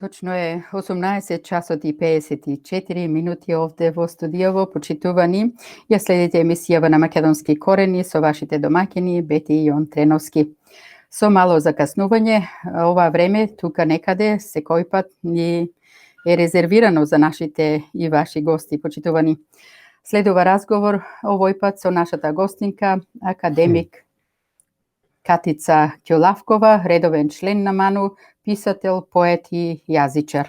Точно е 18 часот и 54 минути овде во студиово, почитувани. Ја следите емисијава на Македонски корени со вашите домаќини Бети и Јон Треновски. Со мало закаснување, ова време тука некаде секој пат ни е резервирано за нашите и ваши гости, почитувани. Следува разговор овој пат со нашата гостинка, академик Катица Ќолавкова, редовен член на МАНУ, писател, поет и јазичар.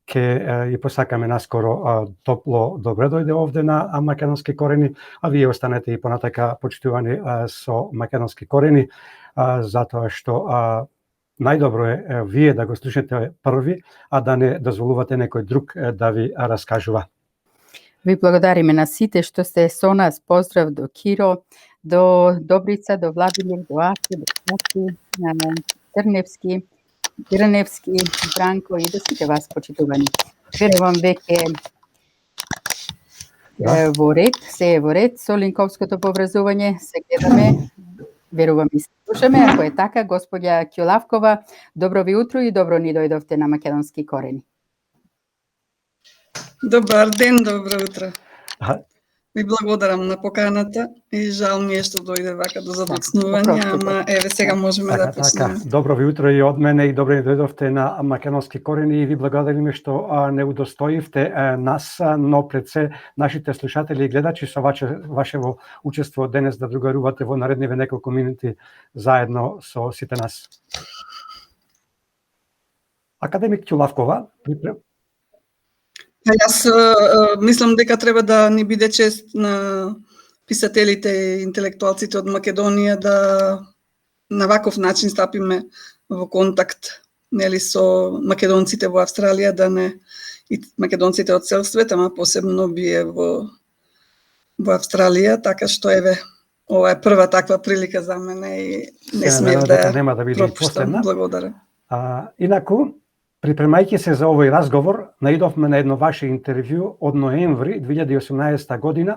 Ке ја посакаме наскоро топло добре дојде овде на Македонски корени, а вие останете и понатака почитувани со Македонски корени, затоа што најдобро е вие да го слушате први, а да не дозволувате некој друг да ви раскажува. Ви благодариме на сите што сте со нас. Поздрав до Киро, до Добрица, до Владимир, до Арче, до Кати, Трневски, Грневски, Бранко и до сите вас почитувани. Верувам веќе во ред, се е во ред со линковското поврзување, се гледаме, верувам и се слушаме. Ако е така, господја Ќолавкова, добро ви утро и добро ни дојдовте на Македонски корени. Добар ден, добро утро. Ви благодарам на поканата и жал ми е што дојде вака до задоцнување, ама еве сега можеме да почнеме. Добро ви утро и од мене и добро ни дојдовте на Македонски корени и ви благодариме што не удостоивте нас, но пред се нашите слушатели и гледачи со вашево учество денес да другарувате во наредниве неколку минути заедно со сите нас. Академик Ќолавкова, Јас мислам дека треба да ни биде чест на писателите и интелектуалците од Македонија да на ваков начин стапиме во контакт, нели, со македонците во Австралија, да не и македонците од цел свет, ама посебно вие во Австралија, така што еве ова е прва таква прилика за мене и не смеев да нема да биде последна. Благодарам. Инаку, припремајќи се за овој разговор, наидовме на едно ваше интервју од ноември 2018 година,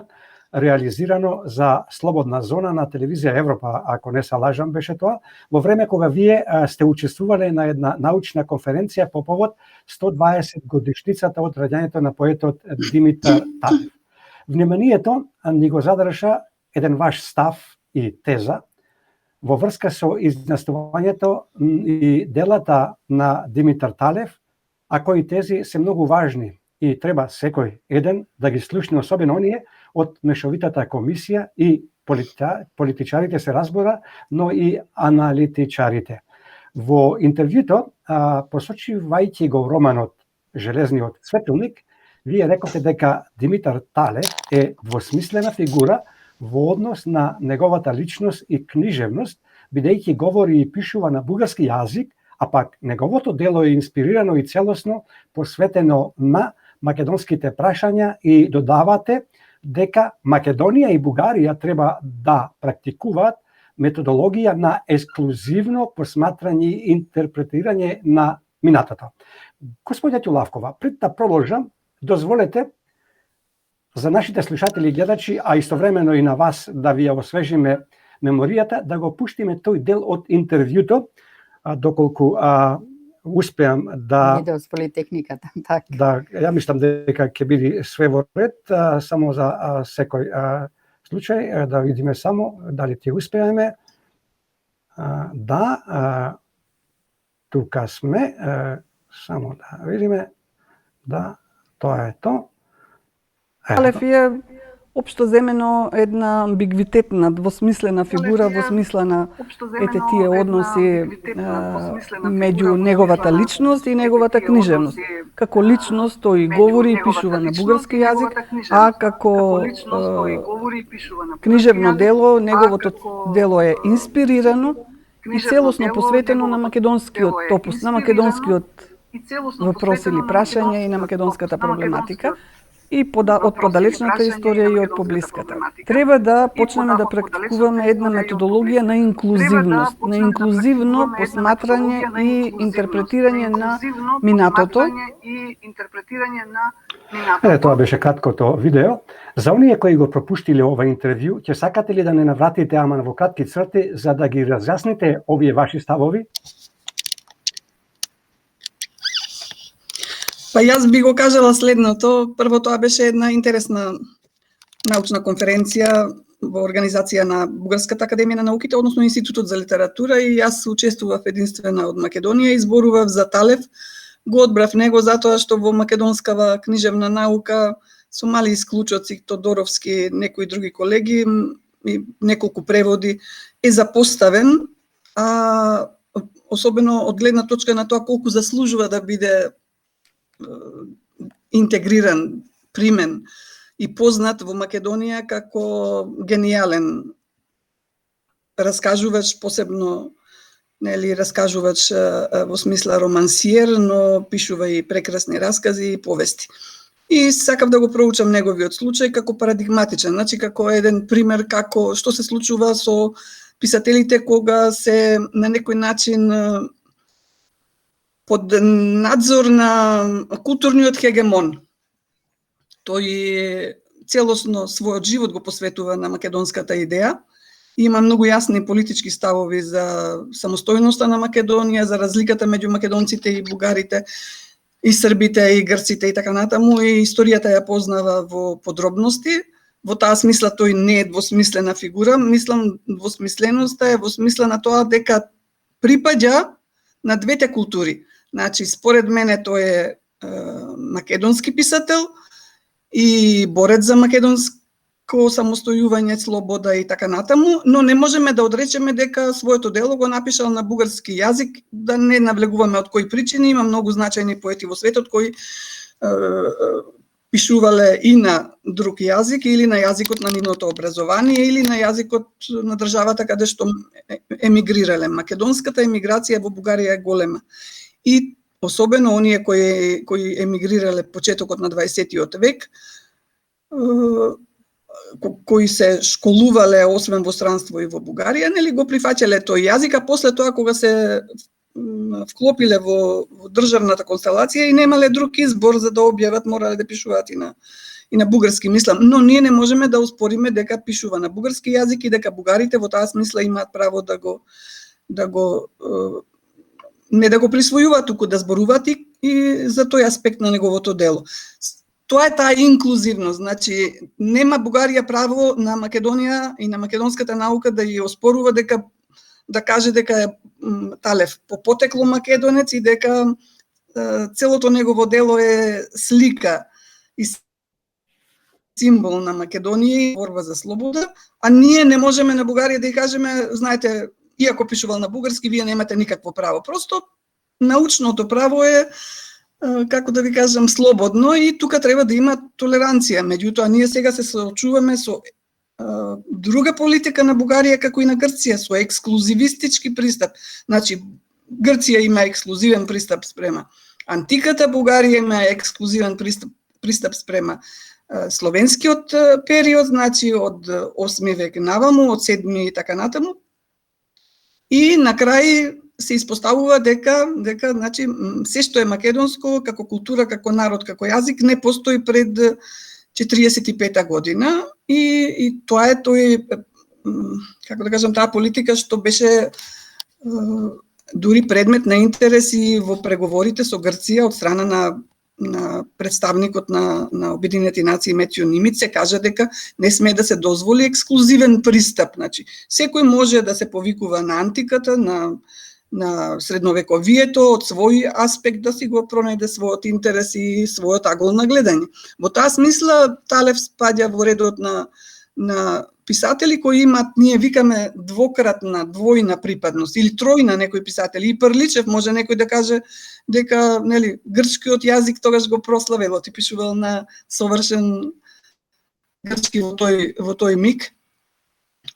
реализирано за Слободна зона на телевизија Европа, ако не се лажам беше тоа, во време кога вие сте учествувале на една научна конференција по повод 120 годишницата од раѓањето на поетот Димитар Талев. Вниманието ни го задржа еден ваш став и теза во врска со изнесувањето и делата на Димитар Талев, а кои тези се многу важни и треба секој еден да ги слушне, особено оние од Мешовитата комисија и политичарите се разбора, но и аналитичарите. Во интервјуто, посочувајќи го романот Железниот светилник, вие рековте дека Димитар Талев е двосмислена фигура во однос на неговата личност и книжевност, бидејќи говори и пишува на бугарски јазик, а пак неговото дело е инспирирано и целосно посветено на македонските прашања и додавате дека Македонија и Бугарија треба да практикуваат методологија на ексклузивно посматрање и интерпретирање на минатото. Господја Ќолавкова, пред да продолжам, дозволете за нашите слушатели и гледачи, а истовремено и на вас да ви ја освежиме меморијата, да го пуштиме тој дел од интервјуто, доколку успеам да... Не дозволи техниката, така. Да, ја мислам дека ќе биде све во ред, само за секој случај, да видиме само дали ќе успееме. Да, тука сме, само да видиме, да, тоа е то. Талев е општо земено една амбигвитетна, двосмислена фигура во смисла на тие односи меѓу неговата личност и неговата книжевност. Како личност тој говори и пишува на бугарски јазик, а како книжевно дело, неговото дело е инспирирано и целосно посветено на македонскиот топус, на македонскиот въпроси или прашања и на македонската проблематика. И од подалечната историја и од поблиската. Треба да почнеме да практикуваме една методологија на инклузивност, на инклузивно посматрање и интерпретирање на минатото. Тоа беше краткото видео. За оние кои го пропуштиле ова интервју, ќе сакате ли да не навратите ама во кратки црти за да ги разјасните овие ваши ставови? Па јас би го кажала следното. Прво, тоа беше една интересна научна конференција во организација на Бугарската академија на науките, односно Институтот за литература, и јас учествував единствена од Македонија и зборував за Талев. Го одбрав него затоа што во македонскава книжевна наука со мали исклучоци, Тодоровски, некои други колеги и неколку преводи е запоставен, а особено од гледна точка на тоа колку заслужува да биде интегриран, примен и познат во Македонија како гениален раскажувач, посебно раскажувач во смисла романсиер, но пишува и прекрасни раскази и повести. И сакав да го проучам неговиот случај како парадигматичен, значи како еден пример како што се случува со писателите кога се на некој начин под надзор на културниот хегемон. Тој целосно својот живот го посветува на македонската идеја. Има многу јасни политички ставови за самостојноста на Македонија, за разликата меѓу македонците и бугарите, и србите, и грците и така натаму, и историјата ја познава во подробности. Во таа смисла тој не е двосмислена фигура, мислам двосмисленоста е во смисла на тоа дека припаѓа на двете култури. Значи, според мене тој е македонски писател и борец за македонско самостојување, слобода и така натаму, но не можеме да одречеме дека своето дело го напишал на бугарски јазик, да не навлегуваме од кои причини. Има многу значајни поети во светот кои пишувале и на друг јазик, или на јазикот на нивното образование, или на јазикот на државата каде што емигрирале. Македонската емиграција во Бугарија е голема. И особено оние кои емигрирале почетокот на 20 век, кои се школувале освен во странство и во Бугарија, нели го прифаќале тој јазик, а после тоа кога се вклопиле во државната констелација и немале друг избор за да објават, морале да пишуваат и на бугарски, мислам. Но ние не можеме да успориме дека пишува на бугарски јазик и дека бугарите во таа смисла имаат право не да го присвојуваат, туку да зборуваат и за тој аспект на неговото дело. Тоа е таа инклузивност, значи нема Бугарија право на Македонија и на македонската наука да ја оспорува дека да каже дека е Талев по потекло македонец и дека целото негово дело е слика и символ на Македонија и борба за слобода, а ние не можеме на Бугарија да ја кажеме, знаете, иако пишувал на бугарски, вие немате никакво право. Просто научното право е, како да ви кажам, слободно и тука треба да има толеранција. Меѓутоа, ние сега се соочуваме со друга политика на Бугарија, како и на Грција, со ексклузивистички пристап. Значи, Грција има ексклузивен пристап спрема антиката, Бугарија има ексклузивен пристап спрема словенскиот период, значи од 8 век наваму, од 7 и така натаму. И на крај се испоставува дека значи се што е македонско како култура, како народ, како јазик не постои пред 45-та година и тоа е тој, како да кажам, таа политика што беше дури предмет на интерес и во преговорите со Грција од страна на представникот на Обединети нации Метјо Нимиц се кажа дека не смее да се дозволи ексклузивен пристап. Значи, секој може да се повикува на антиката, на средновековието, од свој аспект да си го пронајде својот интерес и својот агол на гледање. Во таа смисла Талев спаѓа во редот на писатели кои имаат, ние викаме, двократна, двојна припадност или тројна некои писатели. И Прличев може некој да каже дека, нели, грчкиот јазик тогаш го прославил, ти пишувал на совршен грчки во тој миг,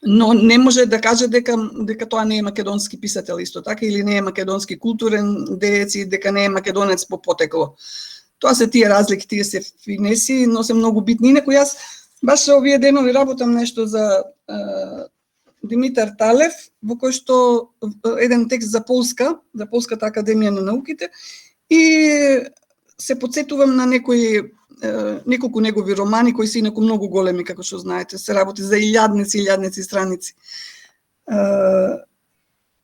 но не може да каже дека тоа не е македонски писател исто така, или не е македонски културен деец и дека не е македонец по потекло. Тоа се тие разлики, тие се финеси, но се многу битни. Инаку јас баш овие денови работам нешто за Димитар Талев, во кој што еден текст за Полската академија на науките, и се потсетувам на неколку негови романи кои се инаку многу големи, како што знаете, се работи за илјадници страници.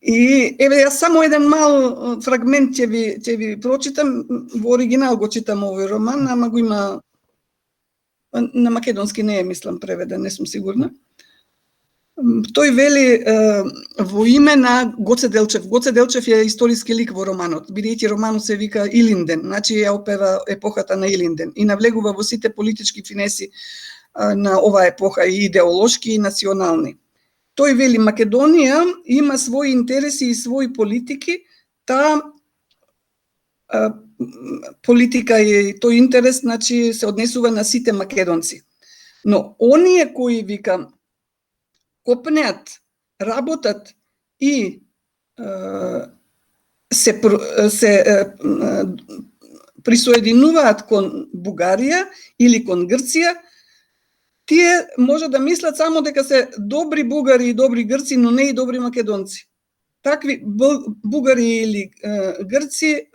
И еве јас само еден мал фрагмент ќе ви прочитам, во оригинал го читам овој роман, ама го има на македонски не е, мислам, преведен, не сум сигурна. Тој вели во име на Гоце Делчев. Гоце Делчев е историски лик во романот, бидејќи романот се вика Илинден, значи ја опева епохата на Илинден и навлегува во сите политички финеси на оваа епоха, и идеолошки и национални. Тој вели Македонија има своји интереси и своји политики, таа политика и тој интерес, значи, се однесува на сите македонци. Но оние кои, вика, копнеат, работат и се присоединуваат кон Бугарија или кон Грција, тие може да мислат само дека се добри бугари и добри грци, но не и добри македонци. Такви бугари или грци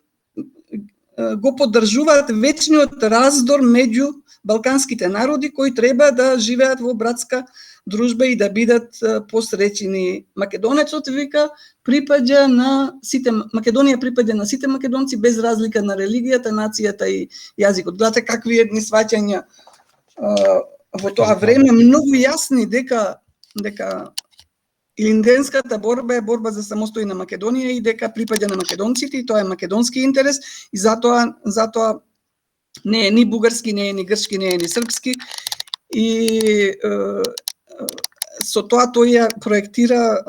го поддржуваат вечниот раздор меѓу балканските народи кои треба да живеат во братска дружба и да бидат посреќени. Македонецот, вика, припаѓа на сите, Македонија припаѓа на сите македонци без разлика на религијата, нацијата и јазикот. Гледате какви едни сваќања во тоа време, многу јасни дека Илинденската борба е борба за самостојна Македонија и дека припаѓа на македонците и тоа е македонски интерес и затоа не е ни бугарски, не е ни грчки, не е ни српски и со тоа тој ја проектира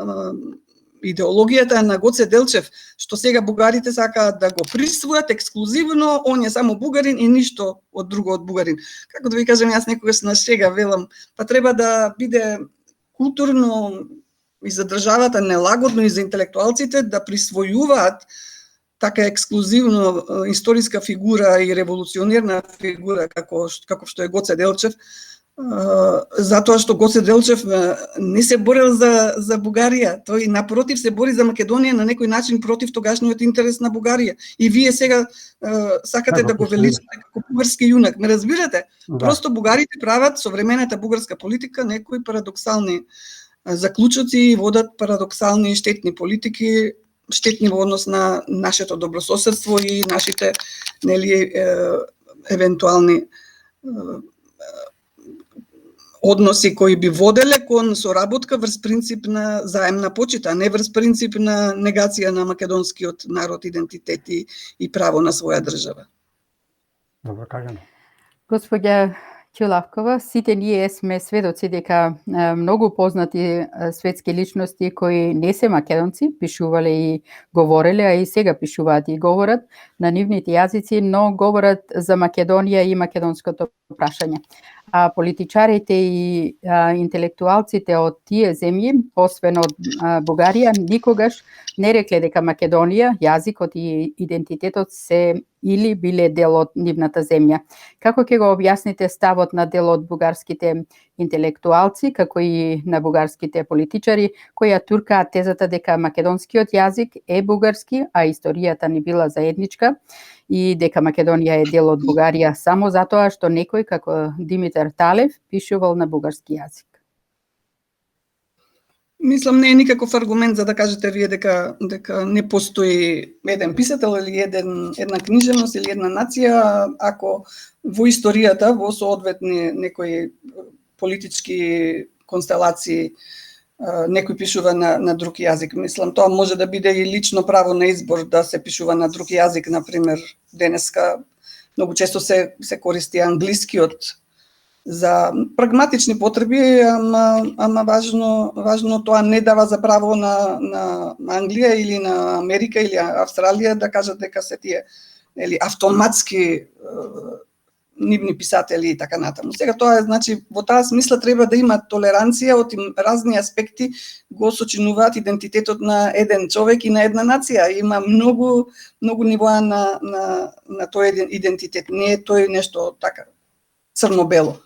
идеологијата на Гоце Делчев, што сега бугарите сакаат да го присвојат ексклузивно, он е само бугарин и ништо од друго од бугарин. Како да ви кажам, јас некогаш на шега велам, па треба да биде културно и за државата нелагодно и за интелектуалците да присвојуваат така ексклузивно историска фигура и револуционерна фигура како што е Гоце Делчев, затоа што Гоце Делчев не се борел за Бугарија, тој напротив се бори за Македонија на некој начин против тогашниот интерес на Бугарија. И вие сега сакате да го величите како бугарски јунак, ме разбирате? Да. Просто бугарите прават современата бугарска политика некои парадоксални заклучоци и водат парадоксални и штетни политики, штетни во однос на нашето добрососедство и нашите евентуални односи кои би воделе кон соработка врз принцип на заемна почита, не врз принцип на негација на македонскиот народ, идентитет и право на своја држава. Добро кажано. Господја Ќелавкова, сите ние сме сведоци дека многу познати светски личности кои не се македонци, пишувале и говореле, а и сега пишуваат и говорат на нивните јазици, но говорат за Македонија и македонското прашање. А политичарите и интелектуалците од тие земји, освен од Бугарија, никогаш не рекле дека Македонија, јазикот и идентитетот се или биле дел од нивната земја. Како ќе го објасните ставот на дел од бугарските интелектуалци, како и на бугарските политичари, кои ја туркаат тезата дека македонскиот јазик е бугарски, а историјата ни била заедничка и дека Македонија е дел од Бугарија само затоа што некој како Димитар Талев пишувал на бугарски јазик? Мислам, не е никаков аргумент за да кажете вие дека не постои еден писател или една книжевност или една нација, ако во историјата, во соодветни некои политички констелации некој пишува на друг јазик. Мислам, тоа може да биде и лично право на избор да се пишува на друг јазик, например, денеска многу често се користи англискиот за прагматични потреби, ама важно тоа не дава за право на Англија или на Америка или Австралија да кажат дека се тие автоматски нивни писатели и така натаму. Сега тоа е, значи, во таа смисла треба да има толеранција од разни аспекти, го сочинуваат идентитетот на еден човек и на една нација. Има многу нивоа на тој идентитет. Не е тој нешто така црно-бело.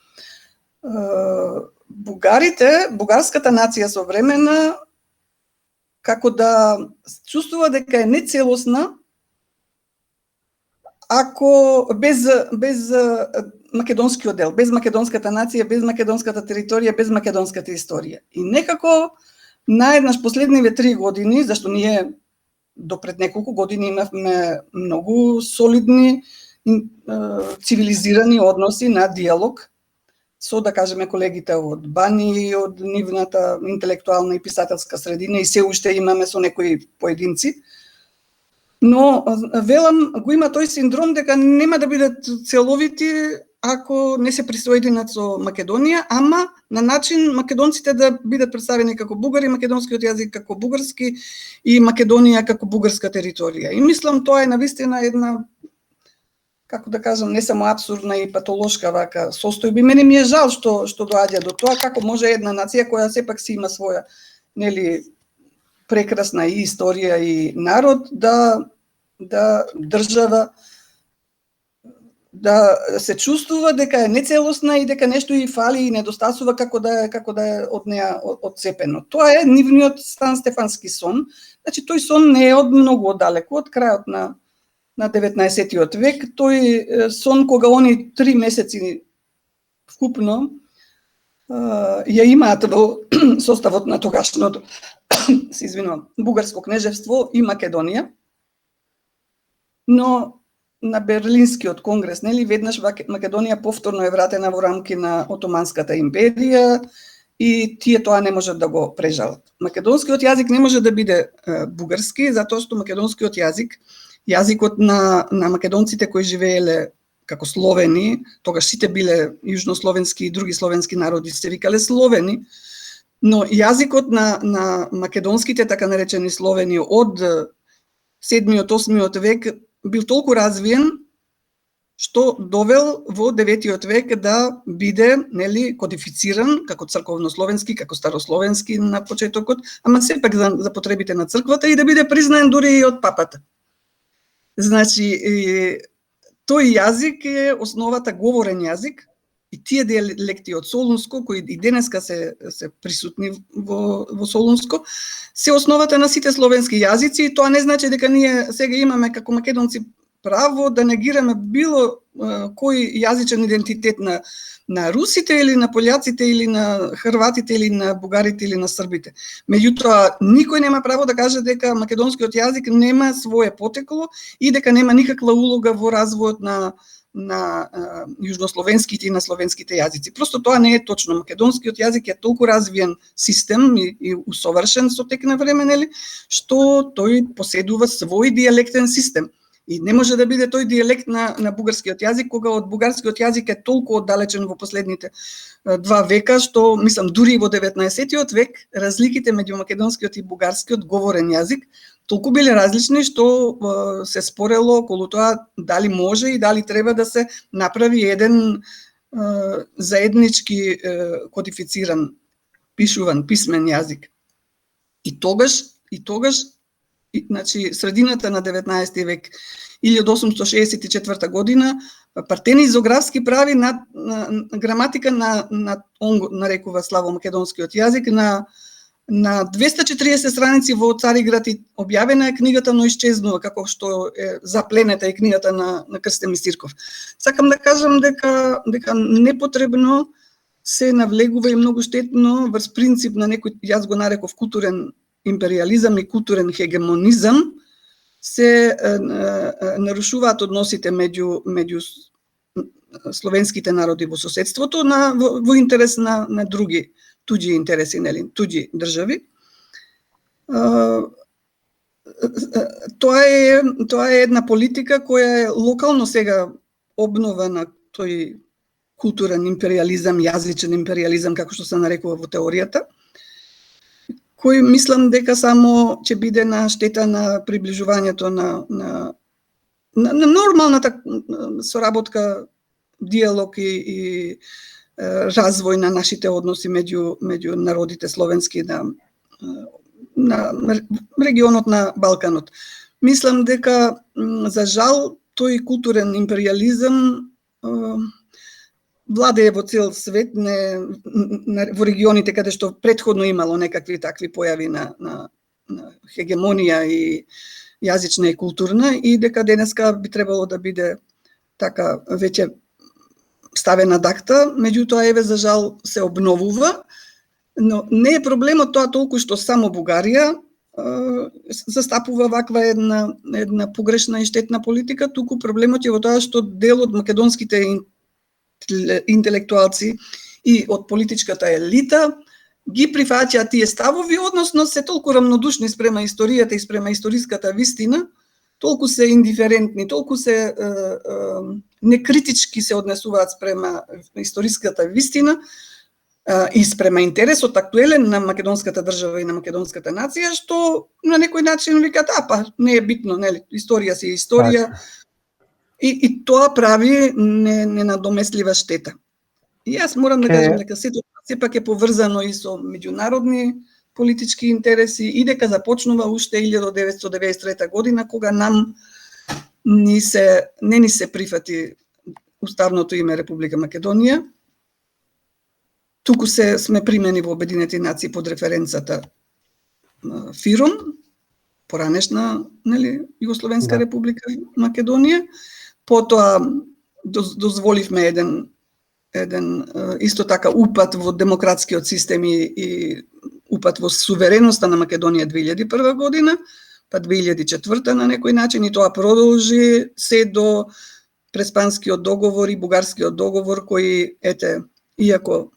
Бугарската нација современа како да чувствува дека е нецелосна ако без македонскиот дел, без македонската нација, без македонската територија, без македонската историја. И некако наеднаш последниве 3 години, зашто ние до пред неколку години имавме многу солидни цивилизирани односи на диалог со, да кажеме, колегите од Бани и од нивната интелектуална и писателска средина, и се уште имаме со некои поединци. Но, велам, го има тој синдром дека нема да бидат целовити ако не се присоединат со Македонија, ама на начин македонците да бидат представени како бугари, македонскиот јазик како бугарски и Македонија како бугарска територија. И мислам тоа е навистина една, како да кажам, не само апсурдна и патолошка вака состојба. Мене ми е жал што доаѓа до тоа, како може една нација која сепак си има своја, нели, прекрасна и историја и народ да држава да се чувствува дека е нецелосна и дека нешто и фали и недостасува како да е од неа одцепено. Тоа е нивниот Стан Стефански сон. Значи тој сон не е од многу оддалеку, од крајот на 19. век. Тој сон кога они 3 месеци вкупно ја имаат во составот на тогашното се извинувам, Бугарско кнежевство и Македонија. Но на Берлинскиот конгрес, нели, веднаш Македонија повторно е вратена во рамки на Отоманската империја и тие тоа не можат да го прежалат. Македонскиот јазик не може да биде бугарски, затоа што македонскиот јазик, јазикот на македонците кои живееле како словени, тогаш сите биле јужнословенски и други словенски народи се викале словени, но јазикот на македонските така наречени словени од 7-8 век бил толку развиен што довел во 9 век да биде, нели, кодифициран како црковнословенски, како старословенски на почетокот, ама сепак за потребите на црквата и да биде признаен дури и од папата. Значи, тој јазик е основата говорен јазик и тие диалекти од Солунско, кои и денеска се присутни во Солунско, се основата на сите словенски јазици и тоа не значи дека ние сега имаме како македонци право да негираме било кој јазичен идентитет на русите или на пољаците или на хрватите или на бугарите или на србите. Меѓутоа, никој нема право да каже дека македонскиот јазик нема свое потекло и дека нема никаква улога во развојот на јужнословенските и на словенските јазици. Просто тоа не е точно. Македонскиот јазик е толку развиен систем и усовршен со тек на време, нели, што тој поседува свој диалектен систем. И не може да биде тој диалект на бугарскиот јазик, кога од бугарскиот јазик е толку оддалечен во последните 2 века, што, мислам, дури во 19. век, разликите меѓу македонскиот и бугарскиот говорен јазик толку биле различни што се спорело околу тоа дали може и дали треба да се направи еден заеднички кодифициран, пишуван, писмен јазик. И тогаш, значи, средината на 19. век, 1864 година, Партени Зографски прави на граматика на нарекува славомакедонскиот јазик на 240 страници во Цариград и објавена е книгата, но исчезнува, како што е запленета и книгата на Крстен Мисирков. Сакам да кажам дека непотребно се навлегува и многу штетно врз принцип на некој, јас го нареков културен империализам и културен хегемонизам, се нарушуваат односите меѓу словенските народи во соседството во интерес на други туѓи интереси, нели, туѓи држави. Тоа е една политика која е локално сега обнова на тој културен империализам, јазичен империализам, како што се нарекува во теоријата, кој мислам дека само ќе биде на штета на приближувањето на нормалната соработка, диалог и развој на нашите односи меѓу народите словенски на регионот на Балканот. Мислам дека, за жал, тој културен империализам владее во цел свет, во регионите каде што претходно имало некакви такви појави на хегемонија и јазична и културна, и дека денеска би требало да биде така веќе ставена дакта, меѓутоа еве за жал се обновува Но не е проблемот тоа толку што само Бугарија застапува ваква една погрешна и штетна политика, туку проблемот е во тоа што дел од македонските интелектуалци и од политичката елита ги прифаќаат тие ставови, односно се толку рамнодушни спрема историјата и спрема историската вистина, толку се индиферентни, толку се некритички се однесуваат спрема историската вистина и спрема интересот актуелен на македонската држава и на македонската нација, што на некој начин викаат, па не е битно, нели, историја си е историја. И тоа прави ненадомеслива штета. И јас морам да кажам дека сепак е поврзано и со меѓународни политички интереси и дека започнува уште 1993 година, кога нам не ни се прифати уставното име Република Македонија, туку сме примени во Обединети нации под референцата ФИРОМ, поранешна, нели, Југословенска република Македонија. Потоа дозволивме еден исто така упат во демократскиот систем и упат во сувереноста на Македонија 2001 година, па 2004 на некој начин, и тоа продолжи се до Преспанскиот договор и Бугарскиот договор, кој, иако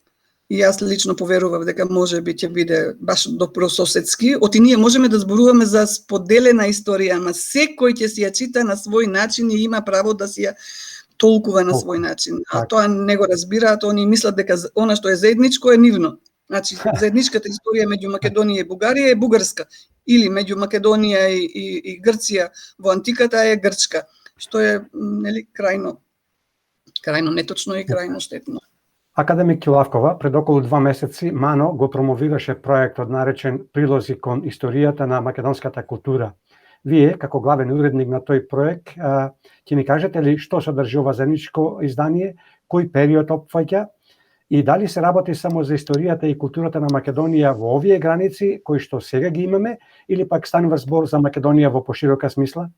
и јас лично поверував дека може би ќе биде баш добрососедски, оти ние можеме да зборуваме за споделена историја, ама секој ќе си ја чита на свој начин и има право да си ја толкува на свој начин. А тоа не го разбираат, они мислат дека она што е заедничко е нивно. Значи, заедничката историја меѓу Македонија и Бугарија е бугарска, или меѓу Македонија и Грција во антиката е грчка, што е, нели, крајно неточно и крајно штетно. Академик Ќилавкова, пред околу 2 месеци МАНО го промовираше проектот наречен Прилози кон историјата на македонската култура. Вие, како главен уредник на тој проект, ќе ни кажете ли што содржи ова заедничко издание, кој период опфаќа и дали се работи само за историјата и културата на Македонија во овие граници кои што сега ги имаме, или пак станува збор за Македонија во поширока смисла?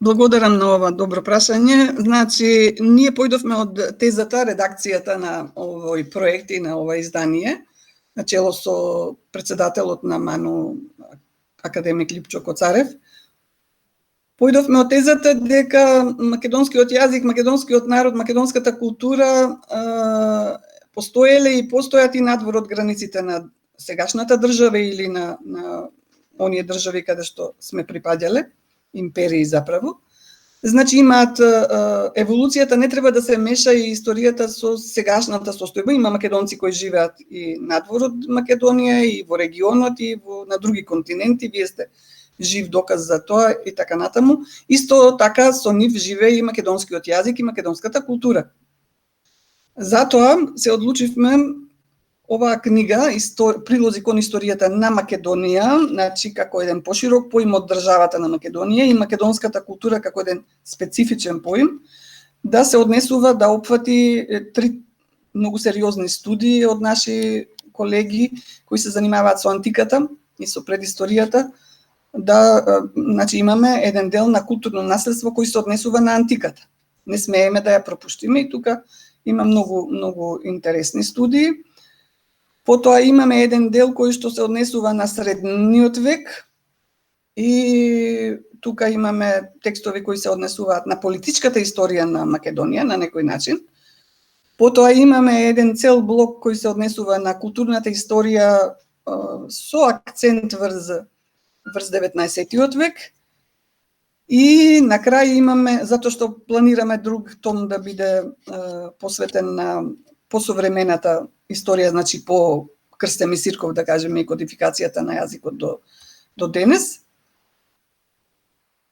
Благодарам на ова добро прашање. Значи, ние појдовме од тезата, редакцијата на овој проект и на ова издание, начело со председателот на МАНО, академик Липчо Коцарев. Појдовме од тезата дека македонскиот јазик, македонскиот народ, македонската култура постоеле и постојат и надвор од границите на сегашната држава или на оние држави каде што сме припаѓале, империи заправо. Значи имаат еволуцијата, не треба да се меша и историјата со сегашната состојба. Има македонци кои живеат и надвор од Македонија и во регионот и на други континенти, вие сте жив доказ за тоа и така натаму. Исто така со нив живее и македонскиот јазик и македонската култура. Затоа се одлучивме оваа книга Прилози кон историјата на Македонија, значи како еден поширок поим од државата на Македонија и македонската култура како еден специфичен поим, да се однесува да опфати 3 многу сериозни студии од наши колеги кои се занимаваат со антиката и со предисторијата. Значи имаме еден дел на културно наследство кој се однесува на антиката. Не смееме да ја пропуштиме и тука има многу интересни студии. Потоа имаме еден дел кој што се однесува на средниот век и тука имаме текстови кои се однесуваат на политичката историја на Македонија на некој начин. Потоа имаме еден цел блок кој се однесува на културната историја со акцент врз 19-тиот век. И на крај имаме, затоа што планираме друг том да биде посветен на посовремената историја, значи по Крстем и Сирков, да кажеме, и кодификацијата на јазикот до денес.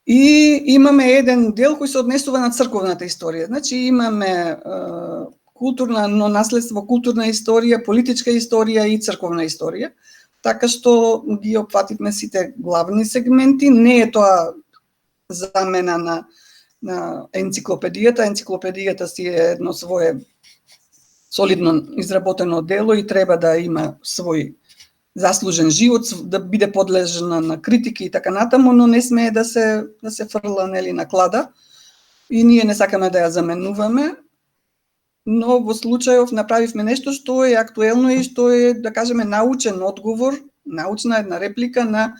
И имаме еден дел кој се однесува на црковната историја. Значи имаме културно наследство, културна историја, политичка историја и црковна историја. Така што ги опфативме сите главни сегменти. Не е тоа замена на енциклопедијата. Енциклопедијата си е едно свое солидно изработено дело и треба да има свој заслужен живот, да биде подлежна на критики и така натаму, но не смее да се фрла, нели, на клада. И ние не сакаме да ја заменуваме. но во случајов направивме нешто што е актуелно и што е, да кажеме, научен одговор, научна една реплика на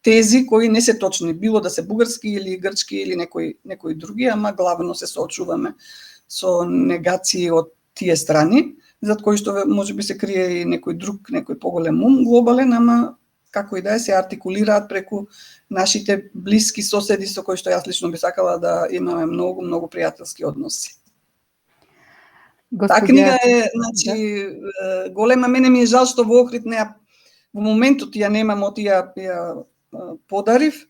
тези кои не се точни, било да се бугарски или грчки или некои други, ама главно се соочуваме со негации од тие страни, зад кои што можеби се крие и некој друг, некој поголем ум, глобален, ама како и да е, се артикулираат преку нашите блиски соседи со кои што јас лично би сакала да имаме многу пријателски односи. Таа книга е, значи, голема. Мене ми е жал што во Охрид во моментот ја немам, ја подарив,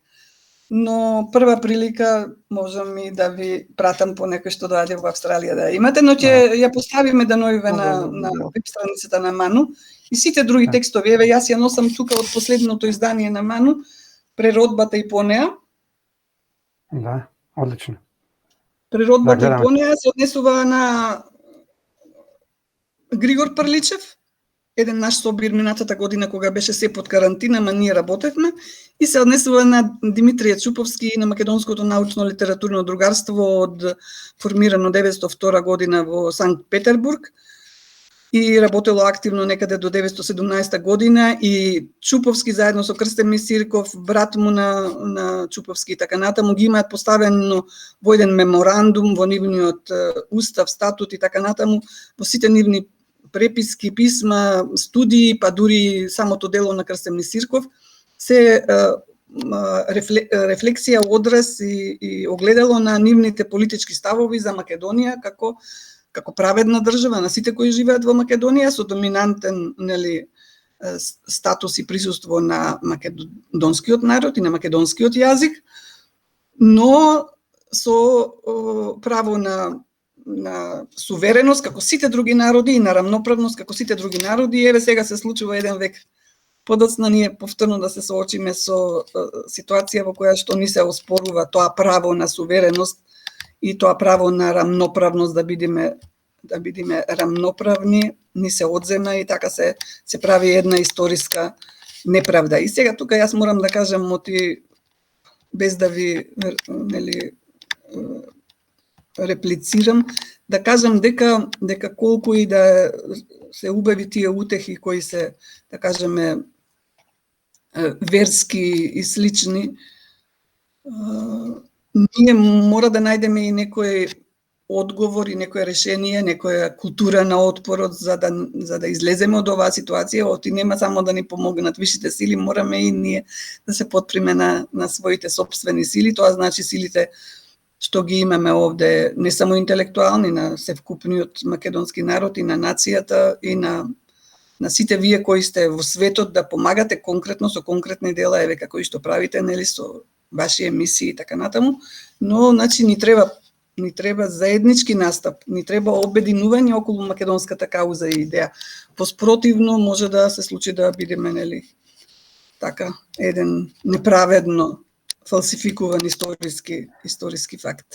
но прва прилика можам и да ви пратам по некој што доаѓа во Австралија да ја имате, но ќе ја поставиме деновиве на веб страницата на Ману и сите други текстови. Еве, јас ја носам тука од последното издание на Ману, преродбата и по неа. Да, одлично. Преродбата и по неа се однесува на Григор Прличев, еден наш собир минатата година кога беше се под карантина, ма ние работевме, и се однесува на Димитрија Чуповски и на Македонското научно-литературно другарство од формирано 1902 година во Санкт Петербург и работело активно некаде до 1917 година, и Чуповски заедно со Крстен Мисирков, брат му на Чуповски и така натаму, ги имаат поставено во еден меморандум во нивниот устав, статут и така натаму, во сите нивни преписки, писма, студии, па дури самото дело на Крстен Мисирков, се рефлексија, одраз и огледало на нивните политички ставови за Македонија како праведна држава на сите кои живеат во Македонија, со доминантен, нели, статус и присуство на македонскиот народ и на македонскиот јазик, но со право на сувереност како сите други народи и на рамноправност како сите други народи. Еве сега се случува еден век подоцна ние повторно да се соочиме со ситуација во која што ни се оспорува тоа право на сувереност и тоа право на рамноправност, да бидеме рамноправни, ни се одзема и така се прави една историска неправда. И сега тука јас морам да кажам, без да ви, нели, реплицирам, да кажам дека колку и да се убави тие утехи кои се, да кажеме, верски и слични, ние мора да најдеме и некој одговор и некое решение, некоја култура на отпорот за да излеземе од оваа ситуација. Оти нема само да ни помогнат висшите сили, мораме и ние да се потприме на своите сопствени сили. Тоа значи силите што ги имаме овде, не само интелектуални, на севкупниот македонски народ и на нацијата и на сите вие кои сте во светот, да помагате конкретно со конкретни дела, еве како и што правите, нели, со ваши емисии и така натаму, но значи ни треба заеднички настап, ни треба обединување околу македонската кауза и идеја. Поспротивно може да се случи да бидеме, нели, така, еден неправедно фалсификуван историски факт.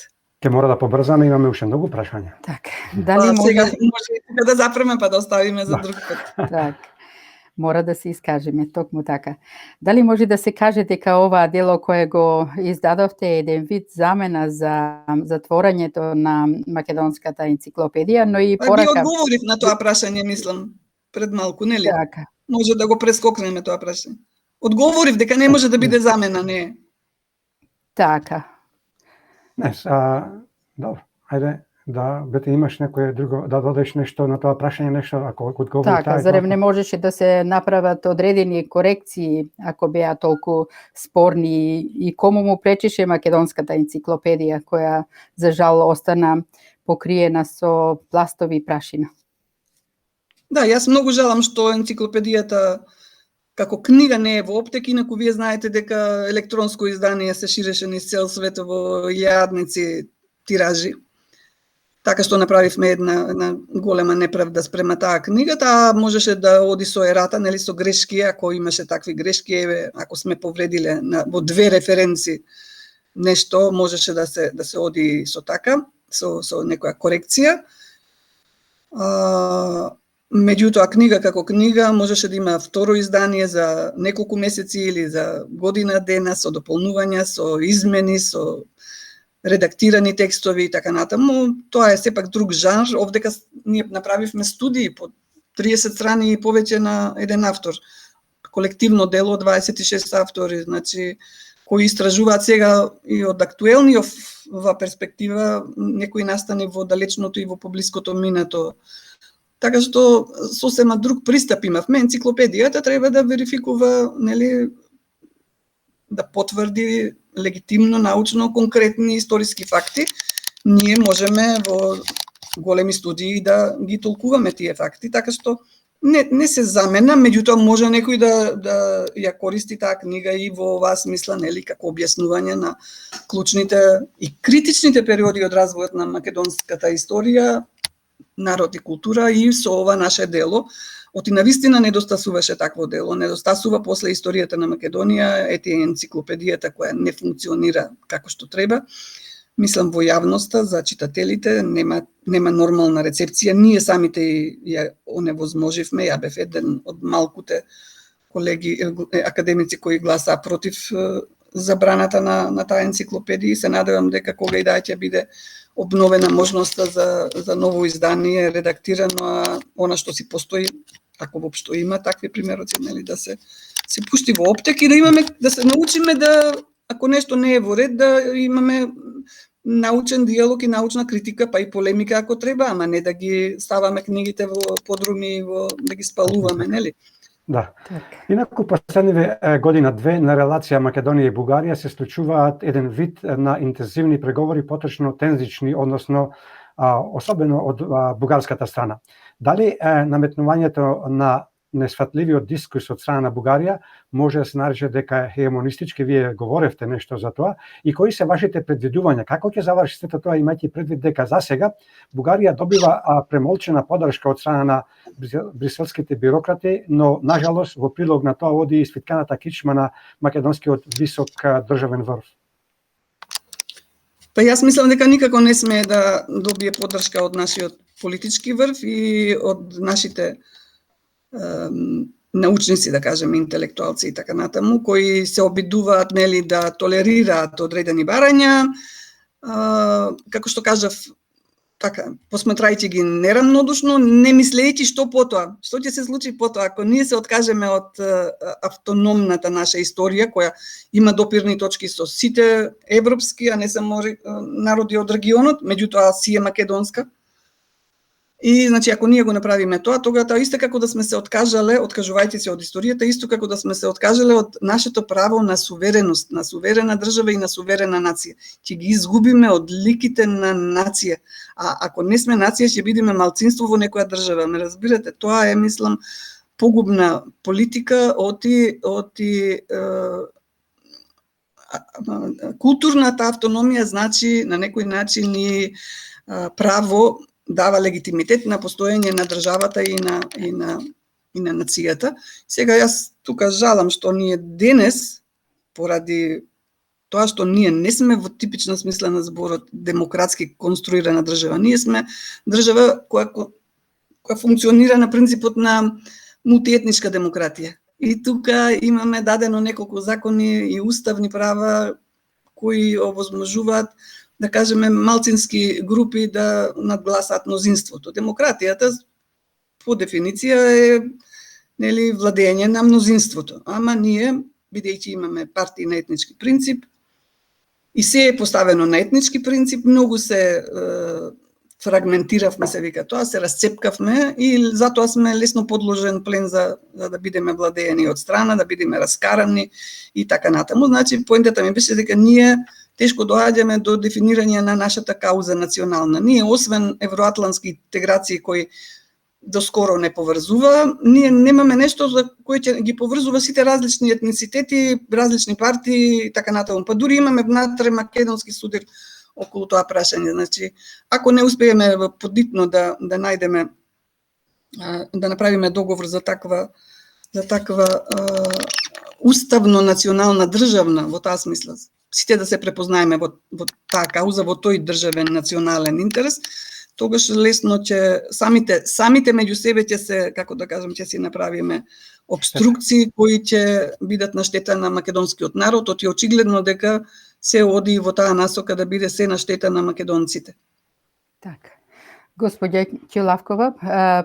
Ке мора да побрзаме, имаме уште многу прашања. Так, дали сега може да запреме па да оставиме за друг пат. Так. Мора да се искажеме, токму така. Дали може да се каже дека оваа дело кое го издадовте е еден вид замена за затворањето на македонската енциклопедија, но и порака... Би одговорив на тоа прашање, мислам, пред малку, нели? Така. Може да го прескокнеме тоа прашање. Одговорив дека не може да биде замена, не. Така. Не, добро, ајде, да, бете имаш некое друго, да додеш нешто на тоа прашање, нешто, ако одговори така, таа. зарем не можеше да се направат одредени корекции, ако беа толку спорни, и кому му пречеше македонската енциклопедија, која за жал остана покриена со пластови прашина? Да, јас многу жалам што енциклопедијата како книга не е во аптеки, инаку вие знаете дека електронско издание се ширеше низ цел свет во илјадници тиражи. Така што направивме една голема неправда спрема таа книга. Таа можеше да оди со ерата, нели, со грешки, ако имаше такви грешки, еве, ако сме повредиле во две референци нешто, можеше да се оди со така, со некоја корекција. Меѓутоа, книга како книга можеше да има второ издание за неколку месеци или за година дена, со дополнувања, со измени, со редактирани текстови и така натаму. Тоа е сепак друг жанр. Овдека ние направивме студии по 30 страни и повеќе на еден автор. Колективно дело од 26 автори, значи кои истражуваат сега и од актуелнива перспектива, некои настани во далечното и во поблиското минато. Така што сосема друг пристап имавме. Енциклопедијата треба да верификува, нели, да потврди легитимно, научно, конкретни историски факти. Ние можеме во големи студии да ги толкуваме тие факти, така што не се замена, меѓутоа може некој да ја користи таа книга и во оваа смисла, нели, како објаснување на клучните и критичните периоди од развојот на македонската историја, народ и култура, и со ова наше дело. Оти навистина недостасуваше такво дело, недостасува после историјата на Македонија, енциклопедијата која не функционира како што треба. Мислам во јавноста, за читателите, нема нормална рецепција. Ние самите ја оневозможивме, ја бев еден од малкуте колеги, академици кои гласаа против забраната на таа енциклопедија. Се надевам дека кога и да ќе биде обновена можноста за ново издание, редактирано, а она што си постои, ако воопшто има такви примероци, нели, да се пушти во оптек и да се научиме да, ако нешто не е во ред, да имаме научен диалог и научна критика, па и полемика ако треба, ама не да ги ставаме книгите во подруми, да ги спалуваме, нели? Да. Инаку последниве година-две на релација Македонија и Бугарија се случуваат еден вид на интензивни преговори, поточно тензични, односно особено од бугарската страна. Дали наметнувањето на несфатливиот дискурс од страна на Бугарија може да се нарече дека е хегемонистички, вие говоревте нешто за тоа, и кои се вашите предвидувања, како ќе заврши сето тоа, имајќи предвид дека за сега Бугарија добива премолчена поддршка од страна на бриселските бюрократи, но нажалост во прилог на тоа оди и свитканата кичма на македонскиот висок државен врв. Па јас мислам дека никако не смее да добие поддршка од нашиот политички врв и од нашите научници, да кажеме, интелектуалци и така натаму, кои се обидуваат, нели, да толерираат одредени барања, како што кажав, така, посматрајќи ги нерамнодушно, не мислејќи што потоа, што ќе се случи потоа, ако ние се откажеме од автономната наша историја, која има допирни точки со сите европски, а не само народи од регионот, меѓутоа си е македонска. И, значи, ако ние го направиме тоа, тогава исто како да сме се откажале, откажувајќи се од историјата, исто како да сме се откажале од нашето право на сувереност, на суверена држава и на суверена нација. Ќе ги изгубиме од ликите на нација. А ако не сме нација, ќе бидеме малцинство во некоја држава. Ме разбирате, тоа е, мислам, погубна политика оти културната автономија, значи на некој начин и право дава легитимитет на постоење на државата и на нацијата. Сега јас тука жалам што ние денес, поради тоа што ние не сме во типична смисла на зборот демократски конструирана држава. Ние сме држава која функционира на принципот на мултиетничка демократија. И тука имаме дадено неколку закони и уставни права кои овозможуваат, да кажеме, малцински групи да надгласаат мнозинството. Демократијата по дефиниција е, нели, владење на мнозинството. Ама ние, бидејќи имаме партии на етнички принцип, и се е поставено на етнички принцип, многу се фрагментиравме, се вика тоа, се расцепкавме и затоа сме лесно подложен плен за да бидеме владеени од страна, да бидеме раскарани и така натаму. Значи, поентата ми беше дека ние тешко доаѓаме до дефинирање на нашата кауза национална. Ние, освен евроатлантски интеграции кои доскоро не поврзува, ние немаме нешто за кој ќе ги поврзува сите различни етницитети, различни партии и така натаму. Па дури имаме внатре македонски судир околу тоа прашање. Значи, ако не успееме подитно да најдеме, да направиме договор за таква уставно национална државна, во таа смисла, сите да се препознаеме во таа кауза, во тој државен национален интерес, тогаш лесно ќе самите меѓу себе ќе се, како да кажам, ќе си направиме обструкции кои ќе бидат на штета на македонскиот народ, оти очигледно дека се оди во таа насока да биде се на штета на македонците. Така. Господја Ќилавкова,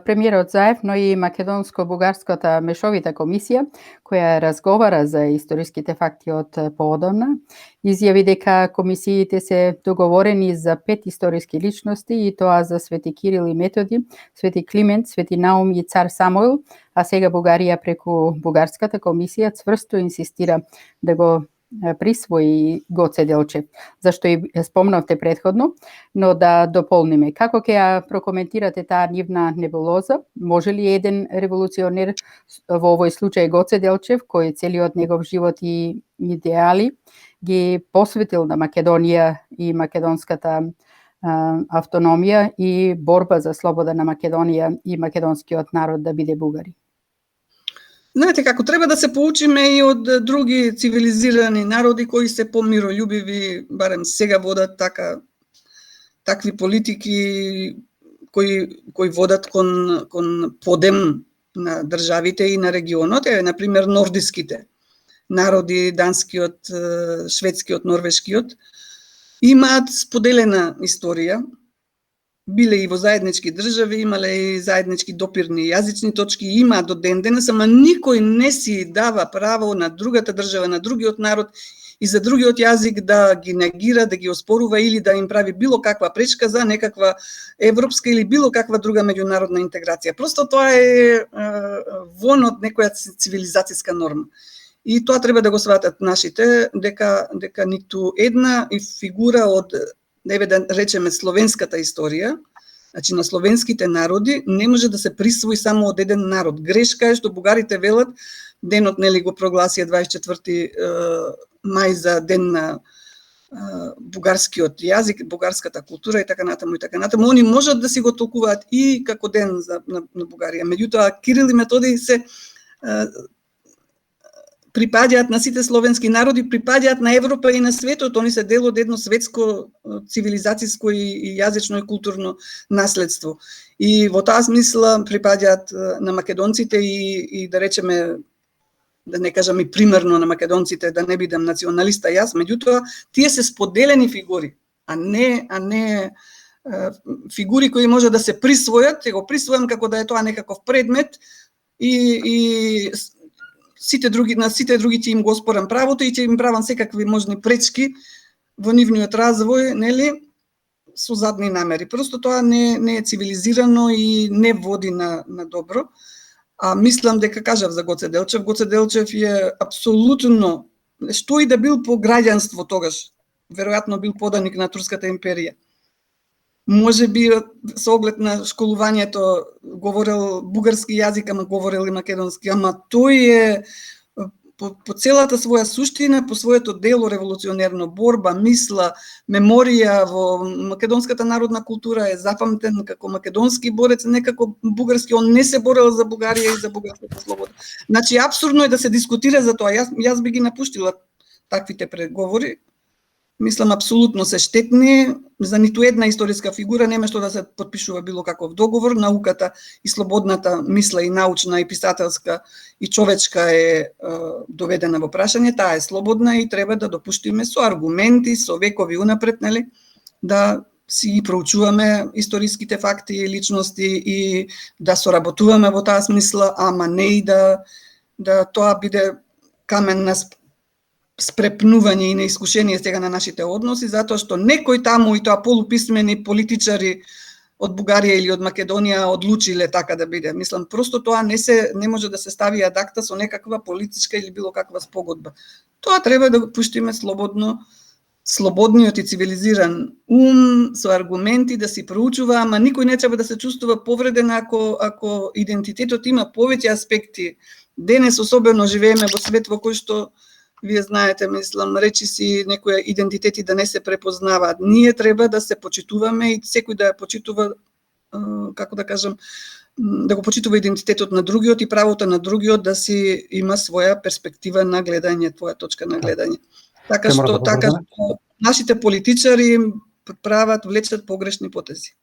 премиерот Заев, но и Македонско-Бугарската мешовита комисија, која разговара за историските факти од поодамна, изјави дека комисиите се договорени за 5 историски личности, и тоа за Свети Кирил и Методи, Свети Климент, Свети Наум и Цар Самуил, а сега Бугарија преку Бугарската комисија цврсто инсистира да го присвои Гоце Делчев, зашто и спомнавте предходно, но да дополниме. Како ќе ја прокоментирате таа нивна небулоза? Може ли еден револуционер, во овој случај Гоце Делчев, кој целиот негов живот и идеали ги посветил на Македонија и македонската автономија и борба за слобода на Македонија и македонскиот народ да биде бугари? Знаете како треба да се поучиме и од други цивилизирани народи кои се помиролюбиви, барем сега водат такви политики кои водат кон подем на државите и на регионот, на пример нордиските народи, данскиот, шведскиот, норвешкиот, имаат споделена историја, биле и во заеднички држави, имале и заеднички допирни јазични точки, имаат до ден денес, ама никој не си дава право на другата држава, на другиот народ и за другиот јазик да ги негира, да ги оспорува или да им прави било каква пречка за некаква европска или било каква друга меѓународна интеграција. Просто тоа е вон од некоја цивилизацијска норма. И тоа треба да го сватат нашите, дека ниту една и фигура од, да речеме, словенската историја, значи на словенските народи, не може да се присвои само од еден народ. Грешка е што бугарите велат, денот нели го прогласија 24 мај за ден на бугарскиот јазик, бугарската култура и така натаму и така натаму. Они можат да си го толкуваат и како ден на Бугарија. Меѓутоа Кирил и Методи се припаѓаат на сите словенски народи, припаѓаат на Европа и на светот, они се дел од едно светско цивилизацијско и јазично и културно наследство. И во таа смисла припаѓаат на македонците и да речеме, да не кажам и примерно на македонците, да не бидам националиста јас, меѓутоа тие се споделени фигури, а не фигури кои може да се присвојат, ќе го присвојам како да е тоа некаков предмет и на сите други ќе им го оспорам правото и ќе им правам секакви можни пречки во нивниот развој, нели, со задни намери. Просто тоа не е цивилизирано и не води на добро. А мислам дека кажав за Гоце Делчев. Гоце Делчев е апсолутно, што и да бил по граѓанство тогаш, веројатно бил поданик на Турската империја. Може би со оглед на школувањето говорел бугарски јазик, ама говорел и македонски, ама тој е по целата своја суштина, по своето дело револуционерно, борба, мисла, меморија во македонската народна култура е запамтен како македонски борец, не како бугарски. Он не се борел за Бугарија и за бугарската слобода. Значи, апсурдно е да се дискутира за тоа. Јас би ги напуштила таквите преговори. Мислам, апсолутно се штетни. За ниту една историска фигура нема што да се потпишува било каков договор. Науката и слободната мисла и научна и писателска и човечка е доведена во прашање. Таа е слободна и треба да допуштиме со аргументи, со векови унапред, нели, да си ги проучуваме историските факти и личности и да соработуваме во таа смисла, ама не и да тоа биде камен на спрепнување и неискушение сега на нашите односи, затоа што некој таму, и тоа полуписмени политичари од Бугарија или од Македонија одлучиле така да биде. Мислам, просто тоа не може да се стави ад акта со некаква политичка или било каква спогодба. Тоа треба да го пуштиме слободниот и цивилизиран ум со аргументи да си проучува, ама никој не треба да се чувствува повреден ако идентитетот има повеќе аспекти. Денес особено живееме во свет во кој што вие знаете, мислам, речи си некои идентитети да не се препознаваат. Ние треба да се почитуваме и секој да ја почитува, како да кажам, да го почитува идентитетот на другиот и правото на другиот да си има своја перспектива на гледање, твоја точка на гледање. Така што нашите политичари влечат погрешни потези.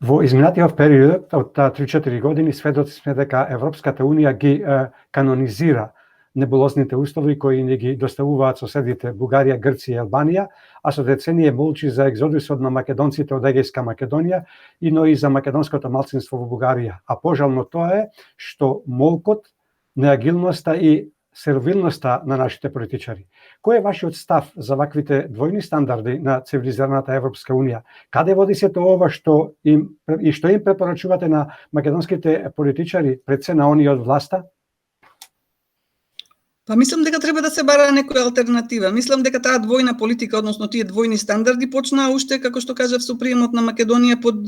Во изминатиот период од 3-4 години сведоци сме дека Европската унија ги канонизира небулозните услови кои ни ги доставуваат соседите Бугарија, Грција и Албанија, а со деценија молчи за екзодусот на македонците од Егејска Македонија, но и за македонското малцинство во Бугарија. А пожално тоа е што молкот, неагилноста и сервилноста на нашите политичари. Кој е вашиот став за ваквите двојни стандарди на цивилизираната Европска Унија? Каде води се тоа ова што им препорачувате на македонските политичари пред се на оние од власта? Па мислам дека треба да се бара некоја алтернатива. Мислам дека таа двојна политика, односно тие двојни стандарди почнаа уште, како што кажав, со приемот на Македонија под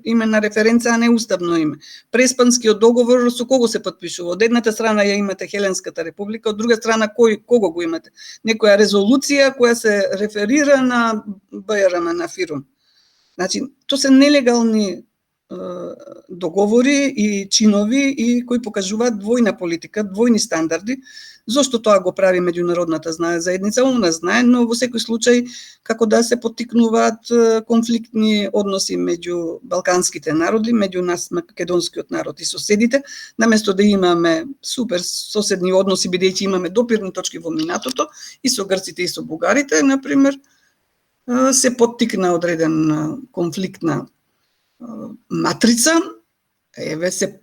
име на референца, а не уставно име. Преспанскиот договор со кого се потпишува? Од едната страна ја имате Хеленската република, од друга страна кого го имате? Некоја резолуција која се реферира на БРМ, на ФИРУМ. Значи, тоа се нелегални договори и чинови и кои покажуваат двојна политика, двојни стандарди. Зошто тоа го прави меѓународната заедница? Она знае, но во секој случај како да се поттикнуваат конфликтни односи меѓу балканските народи, меѓу нас македонскиот народ и соседите, наместо да имаме супер соседни односи, бидејќи имаме допирни точки во минатото и со грците и со бугарите, например, се поттикна одреден конфликтна матрица. Еве се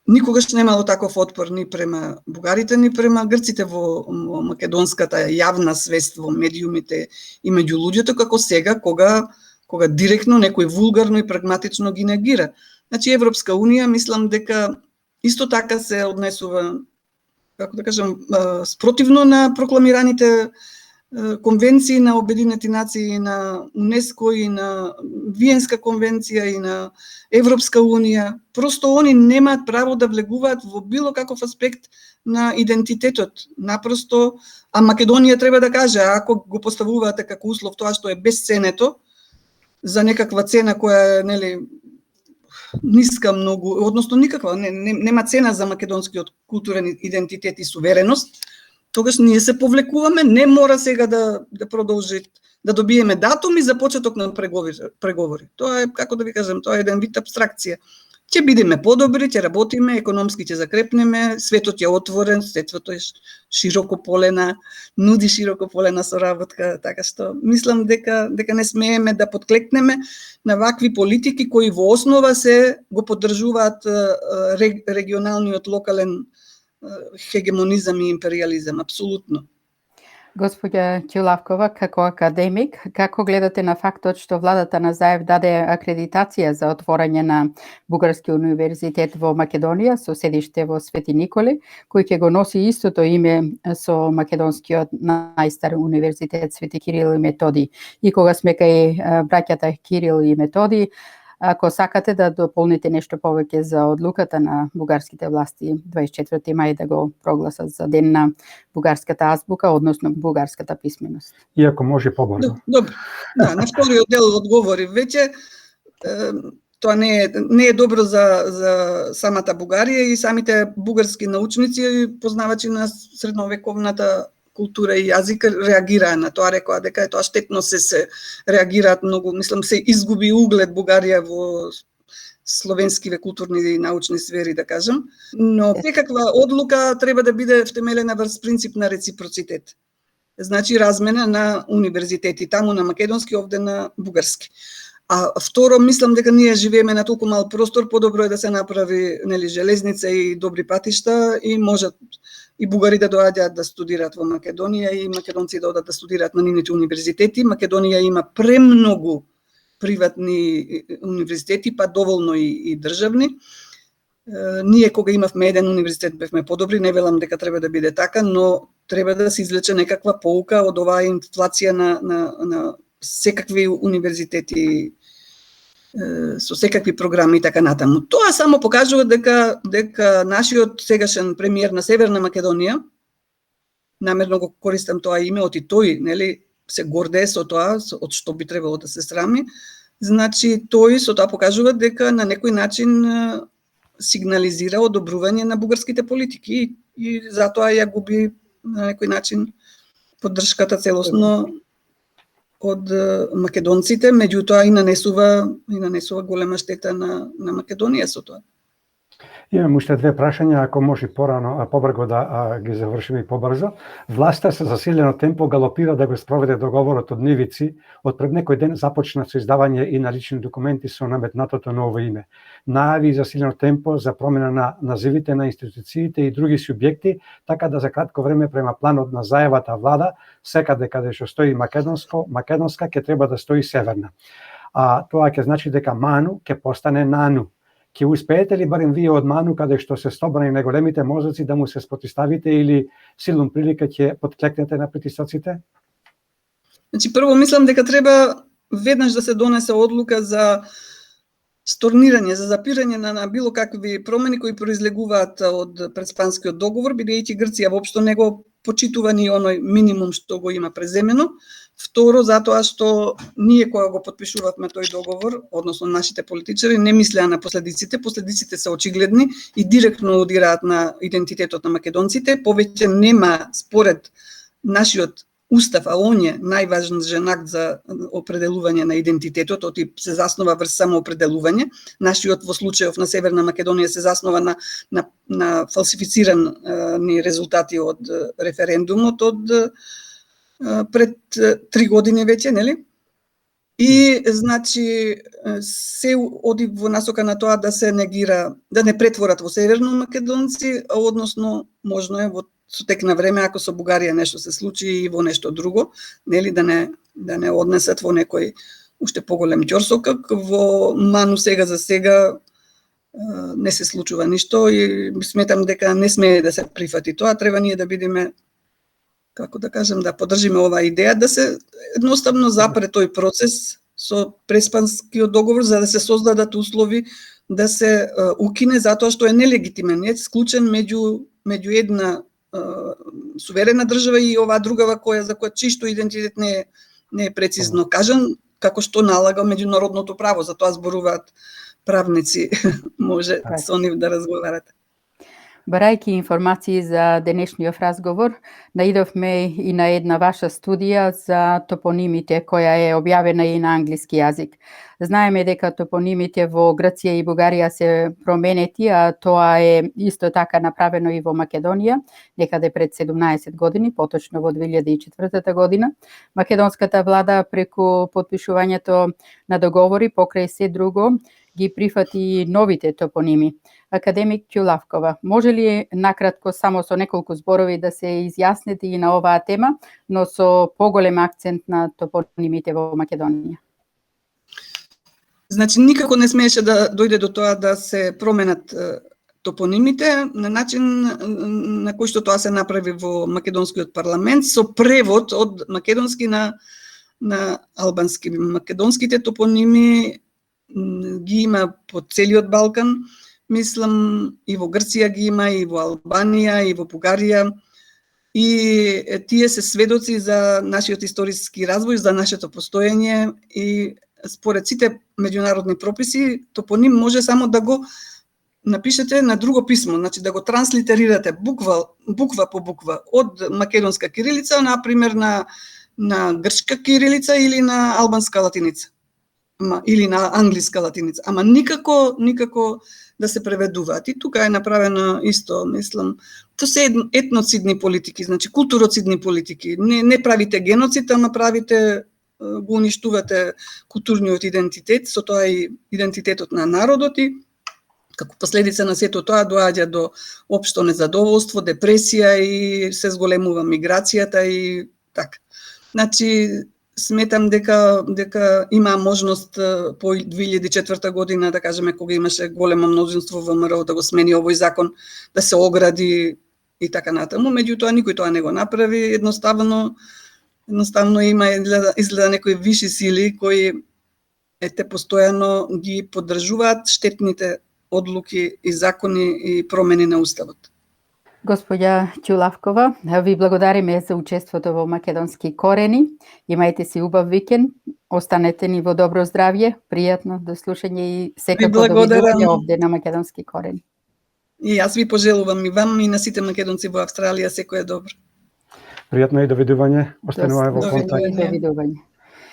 никогаш немало таков отпор ни према бугарите, ни према грците во македонската јавна свест во медиумите и меѓу луѓето, како сега, кога директно некој вулгарно и прагматично ги негира. Значи, Европска Унија, мислам дека исто така се однесува, како да кажам, спротивно на прокламираните конвенции на Обединети нации, на УНЕСКО и на Виенска конвенција и на Европска Унија. Просто они немаат право да влегуваат во било каков аспект на идентитетот. Напросто, а Македонија треба да каже, ако го поставуваате како услов тоа што е безценето, за некаква цена која е, нели, ниска многу, односно никаква, нема цена за македонскиот културен идентитет и сувереност, тогаш ние се повлекуваме, не мора сега да продолжи, да добиеме датуми за почеток на преговори. Тоа е, како да ви кажам, тоа е еден вид абстракција. Ќе бидеме подобри, ќе работиме, економски ќе закрепнеме, светот е отворен, светот е широкополена, нуди широкополена соработка, така што мислам дека не смееме да подклекнеме на вакви политики кои во основа се го поддржуваат регионалниот, локален хегемонизам и империализам, апсолутно. Господја Ќулавкова, како академик, како гледате на фактот што владата на Заев даде акредитација за отворање на Бугарски универзитет во Македонија со седиште во Свети Николи, кој ќе го носи истото име со македонскиот најстар универзитет Свети Кирил и Методи. И кога сме кај браќата Кирил и Методи, ако сакате да дополните нешто повеќе за одлуката на бугарските власти 24 мај да го прогласат за ден на бугарската азбука, односно бугарската писменост. Иако може побрзо. Добро. Да, на вториот дел одговори веќе. Тоа не е добро за самата Бугарија и самите бугарски научници, познавачи на средновековната култура и јазик, реагираа на тоа, рекоа дека е тоа штетно, се реагираат многу, мислам се изгуби углед Бугарија во словенскиве културни и научни сфери, да кажам. Но секаква одлука треба да биде втемелена врз принцип на реципроцитет. Значи размена на универзитети, таму на македонски, овде на бугарски. А второ, мислам дека ние живееме на толку мал простор, подобро е да се направи, нели, железница и добри патишта и можат и бугари да доаѓаат да студираат во Македонија и македонци да одат да студираат на нивните универзитети. Македонија има премногу приватни универзитети, па доволно и државни. Ние кога имавме еден универзитет бевме подобри, не велам дека треба да биде така, но треба да се извлече некаква поука од оваа инфлација на секакви универзитети со секакви програми и така натаму. Тоа само покажува дека нашиот сегашен премиер на Северна Македонија, намерно го користам тоа име, оти тој, нели, се гордее со тоа, од што би требало да се срами, значи тој со тоа покажува дека на некој начин сигнализира одобрување на бугарските политики и затоа ја губи на некој начин поддршката целосно од македонците, меѓутоа и нанесува голема штета на Македонија со тоа. Имам уште две прашања, ако може порано, побрзо да ги завршиме и побрзо. Власта со засилено темпо галопира да го спроведе договорот од Нивици. Од пред некој ден започна со издавање и на лични документи со наметнатото ново име. Најави засилено темпо за промена на називите на институциите и други субјекти, така да за кратко време према планот на заевата влада, секаде каде што стои македонска ќе треба да стои северна. Тоа ќе значи дека Ману ќе постане Нану. Ќе успеете ли барем вие од Ману, каде што се собрани најголемите мозоци, да му се спротиставите или силом прилика ќе подклекнете на притисоците? Значи, прво мислам дека треба веднаш да се донесе одлука за сторнирање, за запирање на било какви промени кои произлегуваат од предспанскиот договор, бидејќи Грција воопшто не го почитува ни оној минимум што го има преземено. Второ, затоа што ние кога го потпишувавме тој договор, односно нашите политичари, не мислеа на последиците. Последиците се очигледни и директно одираат на идентитетот на македонците. Повеќе нема, според нашиот устав, а он е најважен акт за определување на идентитетот, оти се заснова врз самоопределување. Нашиот во случајов на Северна Македонија се заснова на фалсифицирани резултати од референдумот од пред 3 години веќе, нели? И значи се оди во насока на тоа да се негира, да не претворат во северно македонци, односно можно е во со тек на време ако со Бугарија нешто се случи и во нешто друго, нели да не однесат во некој уште поголем ќорсокак. Во Ману сега за сега не се случува ништо и сметам дека не смее да се прифати тоа. Треба ние да бидеме, како да кажем, да поддржиме оваа идеја, да се едноставно запре тој процес со преспанскиот договор, за да се создадат услови да се укине, затоа што е нелегитимен, е склучен меѓу една суверена држава и оваа другава за која чисто идентитет не е прецизно кажан, како што налага меѓународното право, затоа зборуваат правници, може со нив да разговарате. Барајќи информации за денешниот разговор, наидовме и на една ваша студија за топонимите, која е објавена и на англиски јазик. Знаеме дека топонимите во Грција и Бугарија се променети, а тоа е исто така направено и во Македонија, некаде пред 17 години, поточно во 2004 година. Македонската влада преку потпишувањето на договори покрај се друго ги прифати новите топоними. Академик Ќулавкова, може ли накратко само со неколку зборови да се изјаснете и на оваа тема, но со поголем акцент на топонимите во Македонија? Значи, никако не смееше да дојде до тоа да се променат топонимите на начин на кој што тоа се направи во македонскиот парламент со превод од македонски на албански. Македонските топоними ги има по целиот Балкан, мислам и во Грција ги има, и во Албанија, и во Бугарија. И тие се сведоци за нашиот историски развој, за нашето постоење и според сите меѓународни прописи, топоним може само да го напишете на друго писмо, значи да го транслитерирате буква по буква од македонска кирилица, например на грчка кирилица или на албанска латиница. Или на англиска латиница, ама никако да се преведуваат. И тука е направено исто, мислам, тоа се етноцидни политики, значи културоцидни политики. Не правите геноцид, ама правите, го уништувате културниот идентитет, со тоа и идентитетот на народот и како последица на сето тоа доаѓа до општо незадоволство, депресија и се зголемува миграцијата и така. Значи, сметам дека има можност по 2004 година, да кажеме, кога имаше големо мнозинство во ВМРО да го смени овој закон, да се огради и така натаму. Меѓутоа, никој тоа не го направи. Едноставно има изгледа некои виши сили кои постојано ги поддржуваат штетните одлуки и закони и промени на уставот. Госпоѓа Ќулавкова, ви благодариме за учеството во Македонски корени. Имајте си убав викенд, останете ни во добро здравје, пријатно до слушање и секако довидување овде на Македонски корени. И јас ви пожелувам и вам и на сите македонци во Австралија секое добро. Пријатно и довидување, останување во контакт. Довидување.